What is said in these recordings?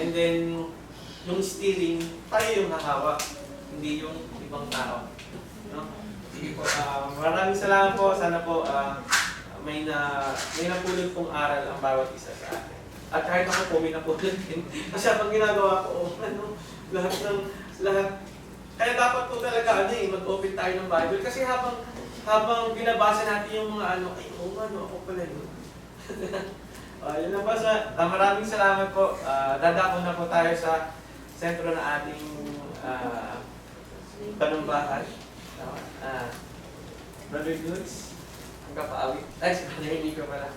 And then, yung steering, tayo yung hahawak, hindi yung ibang tao. No? Sige po, maraming salamat po. Sana po may napulot pong aral ang bawat isa sa atin. At kahit ako po may napulot din. Kasi pag ginagawa ko, lahat. Kaya dapat po talaga mag-open tayo ng Bible. Kasi habang binabasa natin yung mga ako pala yun. Yun na po maraming salamat po. Dadako na po tayo sa sentro na ating panumbahan. Brother Goods, ang kapaawit. Ay, si Brother Nico pala.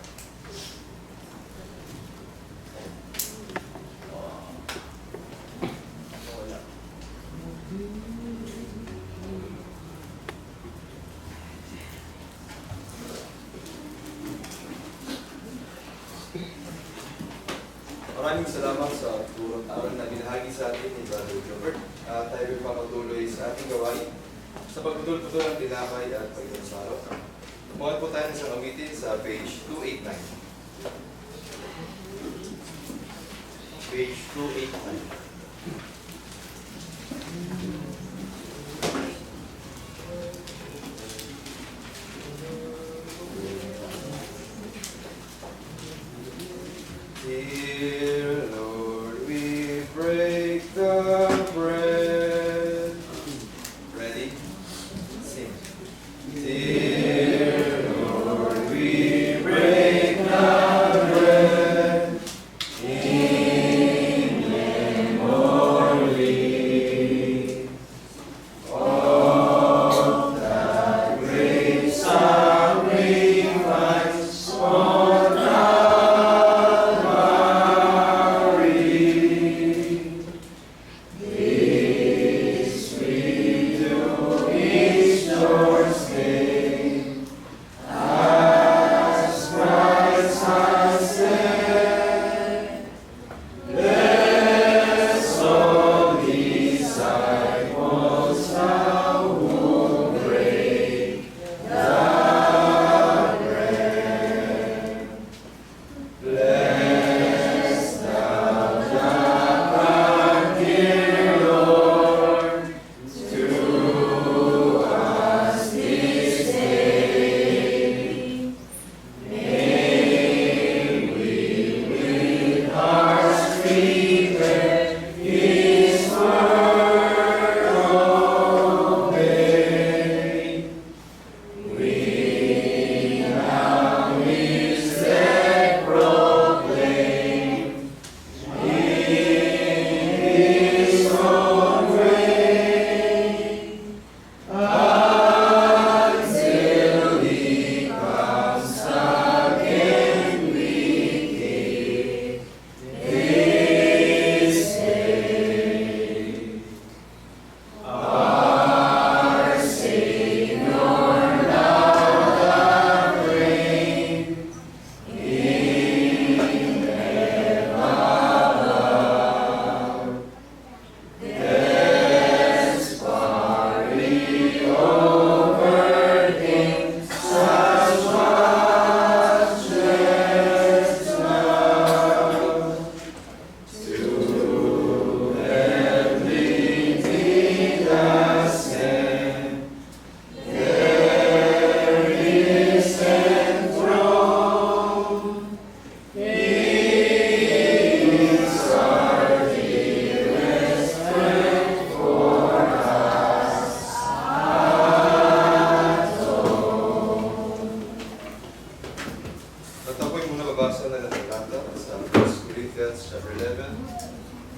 Wala. Maraming salamat sa turong aral na binahagi sa atin ni Brother Gilbert. Tayo ay papatuloy sa ating gawain sa pagputol-putol ng tinapay at pagdamsalo. Tumuhan po tayo ng isang awitin sa page 289. Page 289. Dear Lord, we break the bread. Ready? Sing. Dear Lord, we break the bread in memory of that great sacrifice on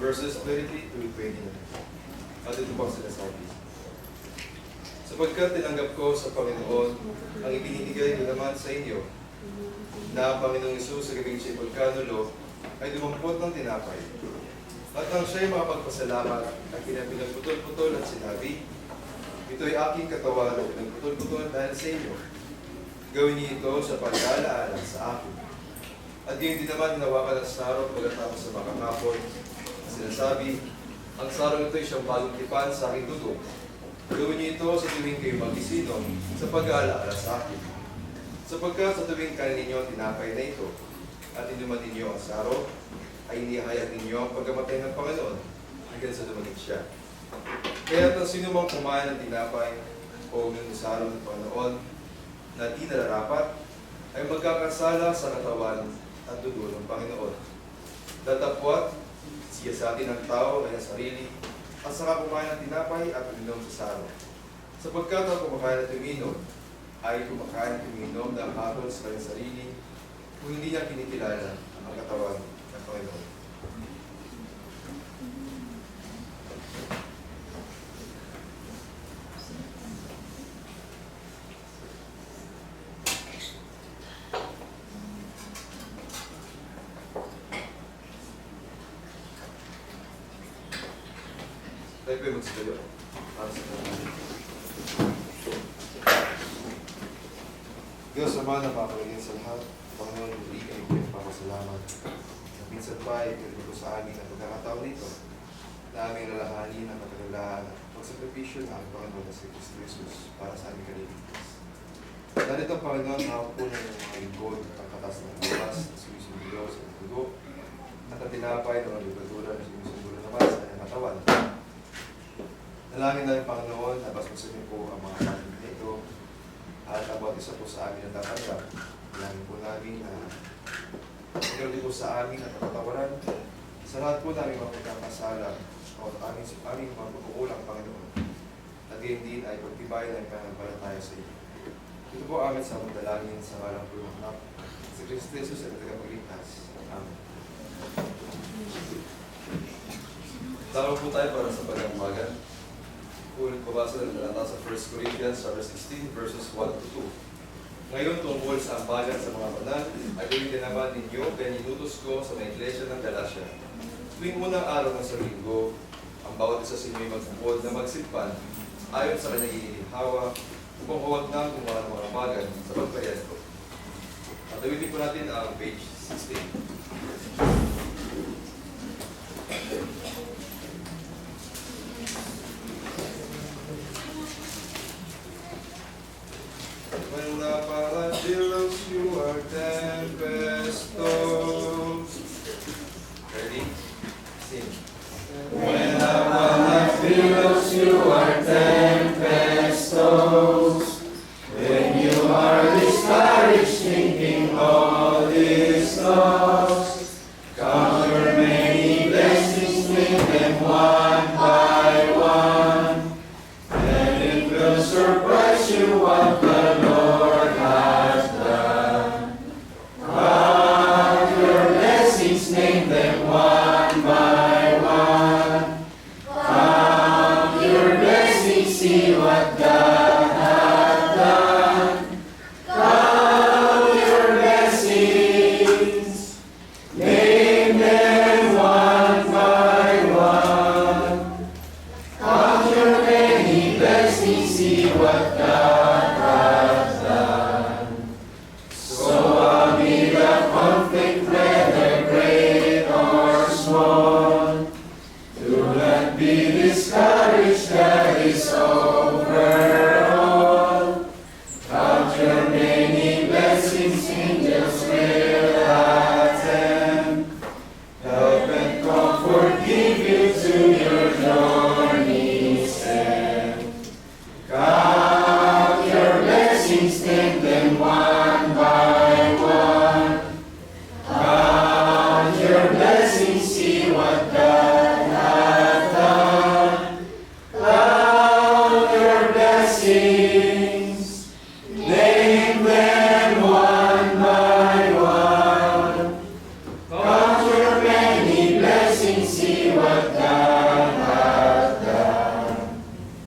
verses 23 to 29. At ito po sinasabi. Sapagkat tinanggap ko sa Panginoon ang ibinibigay ko naman sa inyo, na ang Panginoong Isus sa gabing siya'y pagkanulo ay dumampot ng tinapay. At nang siya'y makapagpasalamat at pinagputol-putol at sinabi, ito ay aking katawan na pinagputol-putol dahil sa inyo. Gawin niyo ito sa pag-alaala sa akin. At gayon din naman hinawakan ang sarong pagkatapos sa makakapon. Sinasabi, ang sarong ito ay siyang bagong tipan sa aking dugo. Gawin niyo ito sa tuwing kayo mag-isinom sa pag-alaala sa akin. Sapagkat sa tuwing kanin ninyo ang tinapay na ito, at inuman ninyo ang saro, ay inihayag ninyo ang pagkamatay ng Panginoon hanggang sa dumating siya. Kaya kung sino mang kumain ng tinapay o ng saro ng Panginoon na di nararapat, ay magkakasala sa katawan at dugo ng Panginoon. Datapwat siya sa atin ng tao ay ang sarili, at saka kumain ng tinapay at uminom sa saro. Sapagkat ang kumakain at uminom ay kumakain at uminom na hatol sa kanyang sarili kung hindi niya kinikilala ang katawan ng Panginoon. Tayo po yung magsigayo para sa mga. Diyos, Ama na mapapalagyan sa lahat, Panginoon, muli kayo po yung papasalamat. Minsan pa, ipinito ko sa amin ang pagkakataon nito na aming lalahanin ang katagalaan at pagsakripisyo ng aming Panginoon na si Kristo Jesus para sa aming kaligtas. Dahil ito, Panginoon, hawak po ng mga lingkod ang katas ng bukas na sumisundo sa dugo at ang tinapay ng mga libadura na sumisundo naman sa kanyang katawan. Nalangin namin, Panginoon, na basbasan niyo po ang mga kapatid nito at about isa po sa amin ang tatanggap. Nalangin po namin na pagkaroon po sa amin at kapatawaran sa lahat po namin mga pagkakasala o aming mga pagkukulang, Panginoon. At gayon din ay pagtibayan ng pananampalataya sa iyo. Ito po amin sa magdalangin sa ngalang po ng anak, si Kristo Jesus at tagapagligtas. Amen. Tawag po tayo para sa pag-ambagan. Ulit babasa ng talata sa 1 Corinthians 16 verses 1 to 2. Ngayon tungkol sa ambagan sa mga banal, ay gawin naman ninyo kaya nilutos ko sa mga iglesia ng Galacia. Tuwing unang araw ng sa linggo, ang bawat isa sa inyo ay magpupod na magsimpan ayon sa kanyang inihawa upang huwag nang gumawa ng mga ambagan sa pagparesto. At awitin po natin ang page 16. When the pilot billows you are tempest-tossed. Ready? Sing. When the pilot billows you are tempest-tossed. When you are discouraged thinking all is lost. Count your many blessings, name them one by one. And it will surprise you what the Lord has done. Count your blessings, name them one by one. Count your blessings, see what God has done. Count your blessings, name them one by one. Count your many blessings, see what God has done. So amid the conflict, whether great or small, do not be discouraged, that is over all. Count your many blessings, angels will attend. Help and comfort give you to your journey's end. Count your blessings, name them one by one. Count your blessings, see what God has done. Count your blessings, name them one by one. Count your many blessings, see what God